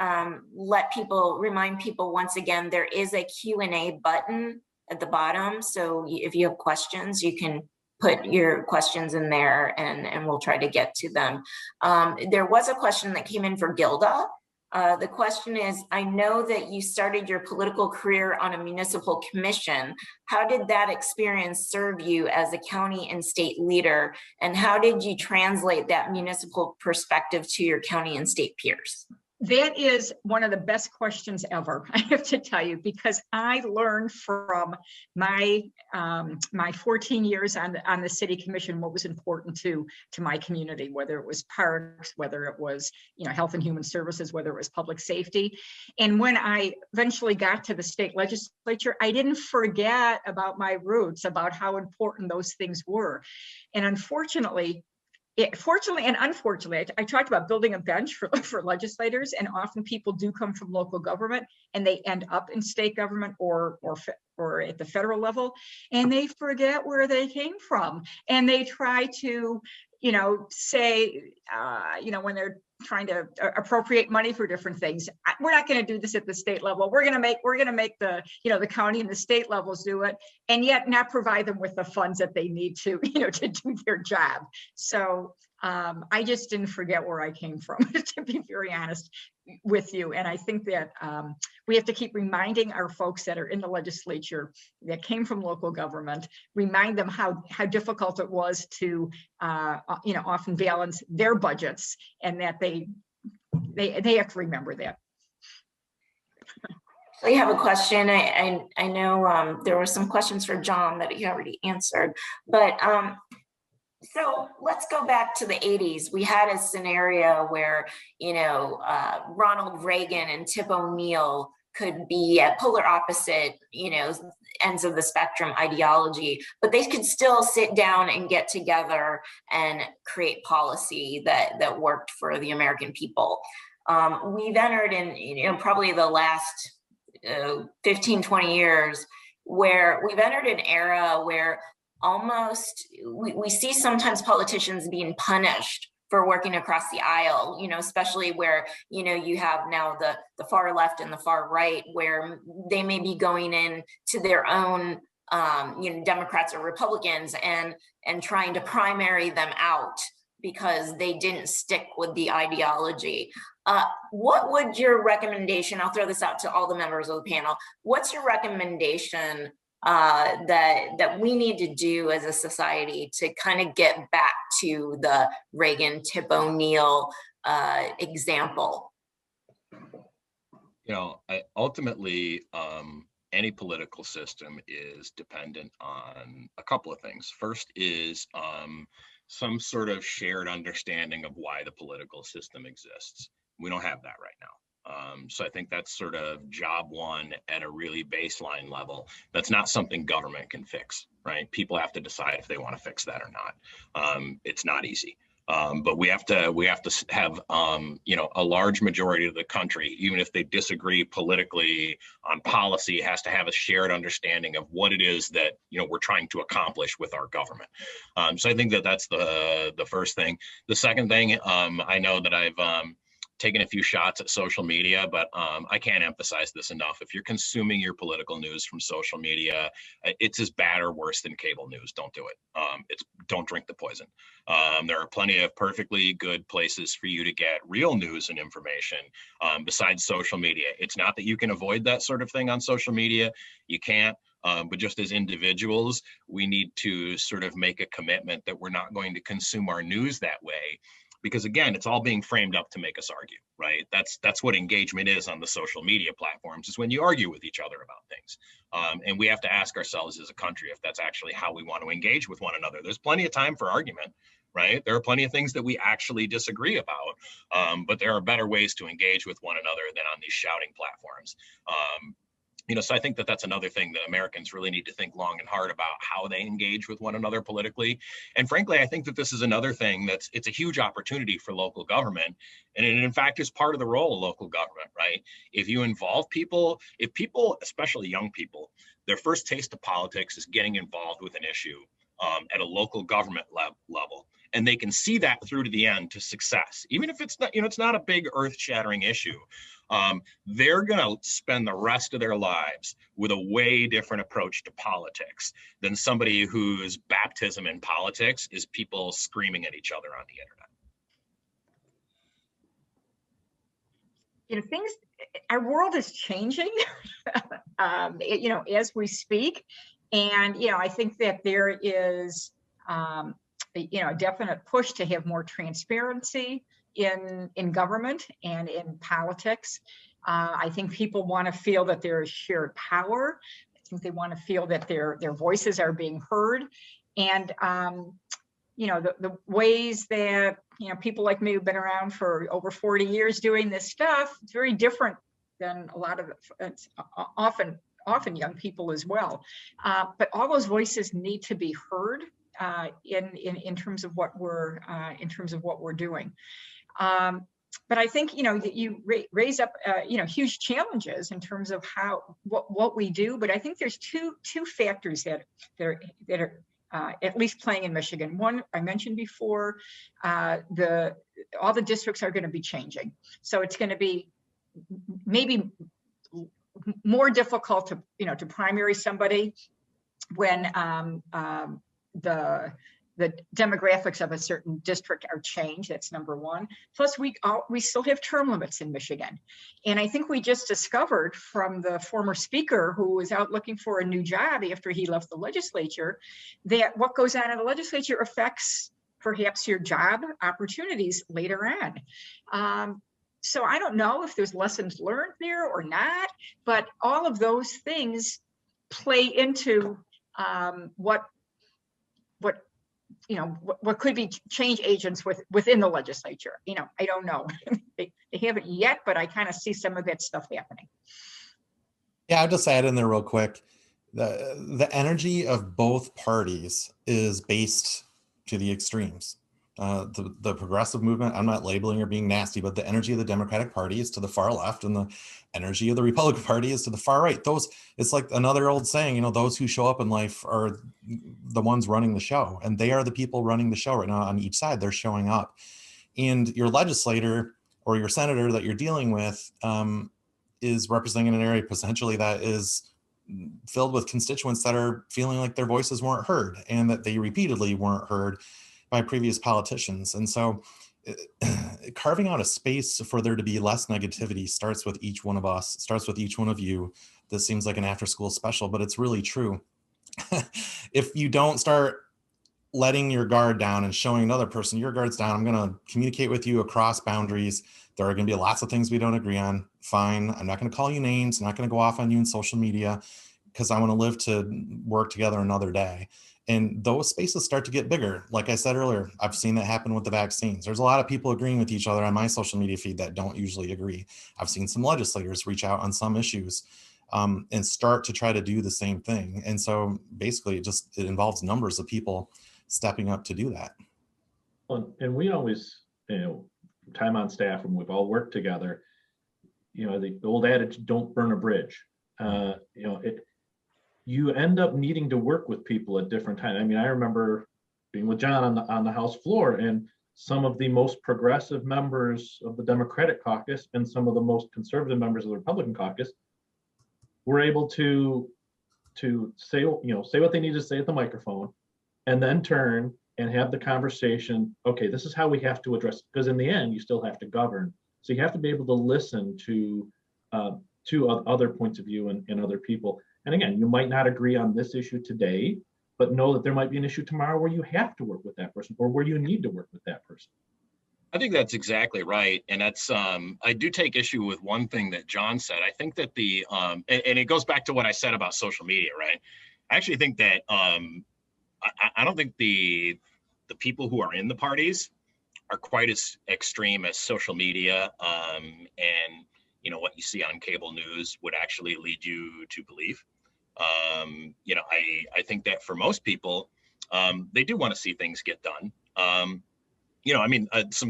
remind people once again, there is a Q&A button at the bottom. So if you have questions, you can put your questions in there and we'll try to get to them. There was a question that came in for Gilda. The question is, I know that you started your political career on a municipal commission. How did that experience serve you as a county and state leader? And how did you translate that municipal perspective to your county and state peers? That is one of the best questions ever, I have to tell you, because I learned from my 14 years on the city commission what was important to my community, whether it was parks, whether it was health and human services, whether it was public safety. And when I eventually got to the state legislature, I didn't forget about my roots, about how important those things were. And unfortunately, fortunately and unfortunately, I talked about building a bench for legislators, and often people do come from local government and they end up in state government or at the federal level, and they forget where they came from. And they try to, say, when they're trying to appropriate money for different things, we're not going to do this at the state level. We're going to make the, the county and the state levels do it, and yet not provide them with the funds that they need to, to do their job. So I just didn't forget where I came from, to be very honest with you. And I think that we have to keep reminding our folks that are in the legislature that came from local government, remind them how difficult it was to, often balance their budgets, and that they have to remember that. I have a question. I know there were some questions for John that he already answered, but so let's go back to the 80s. We had a scenario where, Ronald Reagan and Tip O'Neill could be at polar opposite, ends of the spectrum ideology, but they could still sit down and get together and create policy that worked for the American people. We've entered in, probably the last 15, 20 years, where we've entered an era where almost we see sometimes politicians being punished for working across the aisle, especially where, you have now the far left and the far right, where they may be going in to their own, Democrats or Republicans and trying to primary them out because they didn't stick with the ideology. What would your recommendation, I'll throw this out to all the members of the panel, what's your recommendation that we need to do as a society to kind of get back to the Reagan, Tip O'Neill example? Ultimately, any political system is dependent on a couple of things. First is some sort of shared understanding of why the political system exists. We don't have that right now. So I think that's sort of job one at a really baseline level. That's not something government can fix, right? People have to decide if they want to fix that or not. It's not easy. But we have to have a large majority of the country, even if they disagree politically on policy, has to have a shared understanding of what it is that we're trying to accomplish with our government. So I think that's the first thing. The second thing, I know that I've taken a few shots at social media, but I can't emphasize this enough. If you're consuming your political news from social media, it's as bad or worse than cable news. Don't do it. Don't drink the poison. There are plenty of perfectly good places for you to get real news and information besides social media. It's not that you can avoid that sort of thing on social media. You can't. But just as individuals, we need to sort of make a commitment that we're not going to consume our news that way. Because again, it's all being framed up to make us argue, right? That's what engagement is on the social media platforms, is when you argue with each other about things. And we have to ask ourselves as a country if that's actually how we want to engage with one another. There's plenty of time for argument, right? There are plenty of things that we actually disagree about, but there are better ways to engage with one another than on these shouting platforms. So I think that's another thing that Americans really need to think long and hard about, how they engage with one another politically. And frankly, I think that this is another thing it's a huge opportunity for local government. And it, in fact, is part of the role of local government, right? If you involve people, if people, especially young people, their first taste of politics is getting involved with an issue at a local government level, and they can see that through to the end to success, even if it's not, it's not a big earth-shattering issue. They're going to spend the rest of their lives with a way different approach to politics than somebody whose baptism in politics is people screaming at each other on the internet. Our world is changing, as we speak. And, I think that there is, a definite push to have more transparency in government and in politics. I think people want to feel that there is shared power. I think they want to feel that their voices are being heard. And, the ways that, people like me who've been around for over 40 years doing this stuff, it's very different than a lot of it's often young people as well. But all those voices need to be heard. in terms of what we're doing. But I think, that you raise up, huge challenges in terms of what we do. But I think there's two factors that are at least playing in Michigan. One, I mentioned before, all the districts are going to be changing. So it's going to be maybe more difficult to primary somebody when the demographics of a certain district are changed. That's number one. Plus, we still have term limits in Michigan. And I think we just discovered from the former speaker who was out looking for a new job after he left the legislature, that what goes on in the legislature affects perhaps your job opportunities later on. So I don't know if there's lessons learned there or not, but all of those things play into what could be change agents within the legislature. I don't know. they haven't yet, but I kind of see some of that stuff happening. Yeah, I'll just add in there real quick. The energy of both parties is based to the extremes. The progressive movement, I'm not labeling or being nasty, but the energy of the Democratic Party is to the far left, and the energy of the Republican Party is to the far right. It's like another old saying, those who show up in life are the ones running the show, and they are the people running the show right now on each side. They're showing up, and your legislator or your senator that you're dealing with is representing an area potentially that is filled with constituents that are feeling like their voices weren't heard, and that they repeatedly weren't heard by previous politicians. And so carving out a space for there to be less negativity starts with each one of us, starts with each one of you. This seems like an after school special, but it's really true. If you don't start letting your guard down and showing another person your guard's down, I'm going to communicate with you across boundaries. There are going to be lots of things we don't agree on. Fine. I'm not going to call you names. I'm not going to go off on you in social media because I want to live to work together another day. And those spaces start to get bigger. Like I said earlier, I've seen that happen with the vaccines. There's a lot of people agreeing with each other on my social media feed that don't usually agree. I've seen some legislators reach out on some issues and start to try to do the same thing. And so basically it involves numbers of people stepping up to do that. And we always, time on staff, and we've all worked together, the old adage, don't burn a bridge. You end up needing to work with people at different times. I mean, I remember being with John on the House floor, and some of the most progressive members of the Democratic caucus and some of the most conservative members of the Republican caucus were able to say what they need to say at the microphone, and then turn and have the conversation. Okay, this is how we have to address it, because in the end, you still have to govern. So you have to be able to listen to other points of view and other people. And again, you might not agree on this issue today, but know that there might be an issue tomorrow where you have to work with that person, or where you need to work with that person. I think that's exactly right. And that's, I do take issue with one thing that John said. I think that and it goes back to what I said about social media, right? I actually think that I don't think the people who are in the parties are quite as extreme as social media and what you see on cable news would actually lead you to believe. I think that for most people, they do want to see things get done. A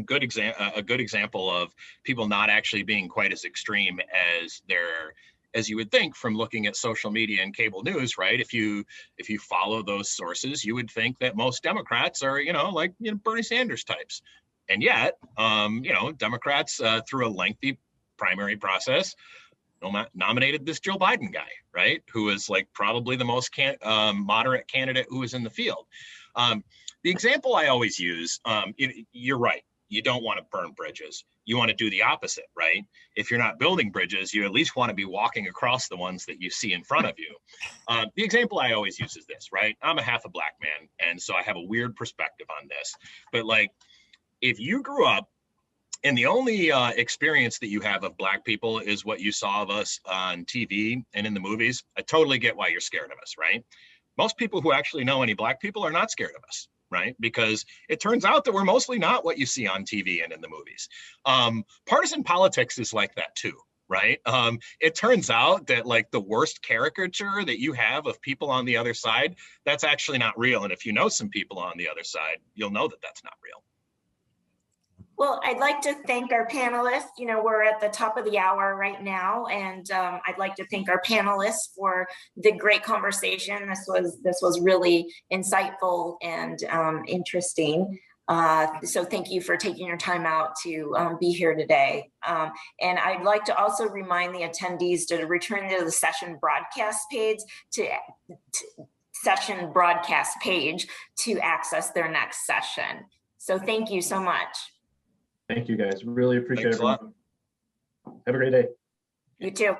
good example of people not actually being quite as extreme as you would think from looking at social media and cable news, right? If you follow those sources, you would think that most Democrats are, Bernie Sanders types. And yet, Democrats through a lengthy primary process nominated this Joe Biden guy, right? Who is like probably the most moderate candidate who is in the field. The example I always use, you're right. You don't want to burn bridges. You want to do the opposite, right? If you're not building bridges, you at least want to be walking across the ones that you see in front of you. The example I always use is this, right? I'm a half a black man, and so I have a weird perspective on this. But like, if you grew up and the only experience that you have of black people is what you saw of us on TV and in the movies, I totally get why you're scared of us, right? Most people who actually know any black people are not scared of us, right? Because it turns out that we're mostly not what you see on TV and in the movies. Partisan politics is like that too, right? It turns out that like the worst caricature that you have of people on the other side, that's actually not real. And if you know some people on the other side, you'll know that that's not real. Well, I'd like to thank our panelists. You know, we're at the top of the hour right now, and I'd like to thank our panelists for the great conversation. This was really insightful and interesting. So thank you for taking your time out to be here today. And I'd like to also remind the attendees to return to the session broadcast page to access their next session. So thank you so much. Thank you, guys. Really appreciate Thanks a lot. everyone. Have a great day. You too.